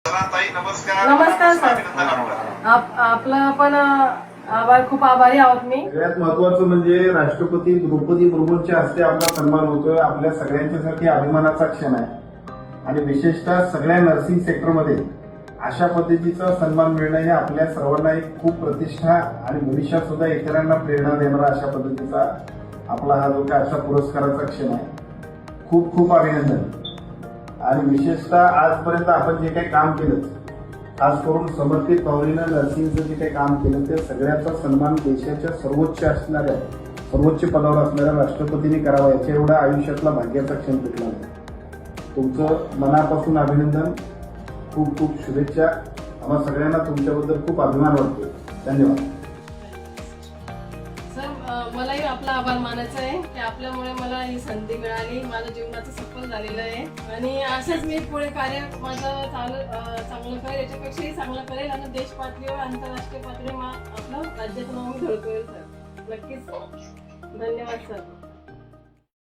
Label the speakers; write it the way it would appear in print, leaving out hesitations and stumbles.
Speaker 1: नमस्कार सर. आपलं पण खूप आभारी आहोत मी.
Speaker 2: सगळ्यात महत्वाचं म्हणजे राष्ट्रपती द्रौपदी मुर्मूंच्या हस्ते आपला सन्मान होतोय. आपल्या सगळ्यांच्यासाठी अभिमानाचा क्षण आहे आणि विशेषतः सगळ्या नर्सिंग सेक्टरमध्ये अशा पद्धतीचा सन्मान मिळणं हे आपल्या सर्वांना एक खूप प्रतिष्ठा आणि भविष्यात सुद्धा इतरांना प्रेरणा देणारा अशा पद्धतीचा आपला हा जो काय अशा पुरस्काराचा क्षण आहे. खूप खूप अभिनंदन. आणि विशेषतः आजपर्यंत आपण जे काही काम केलं, खास करून समर्पित भावनेनं नर्सिंगचं जे काही काम केलं ते सगळ्याचा सन्मान देशाच्या सर्वोच्च पदावर असणाऱ्या राष्ट्रपतींनी करावा, याच्या एवढा आयुष्यातला भाग्याचा क्षण भेटला नाही. तुमचं मनापासून अभिनंदन, खूप खूप शुभेच्छा. आम्हा सगळ्यांना तुमच्याबद्दल खूप अभिमान वाटतो. धन्यवाद
Speaker 1: सर. मलाही आपला आभार मानायचा आहे की आपल्यामुळे मला ही संधी मिळाली. माझ्या जीवनाचं सफल झालेलं आहे आणि असेच मी पुढे कार्य माझं चांगलं करेल, याच्यापेक्षाही चांगलं करेल आणि देश पातळीवर आंतरराष्ट्रीय पातळीवर आपलं राज्याचं नाव मी घडवेल सर. नक्कीच. धन्यवाद सर.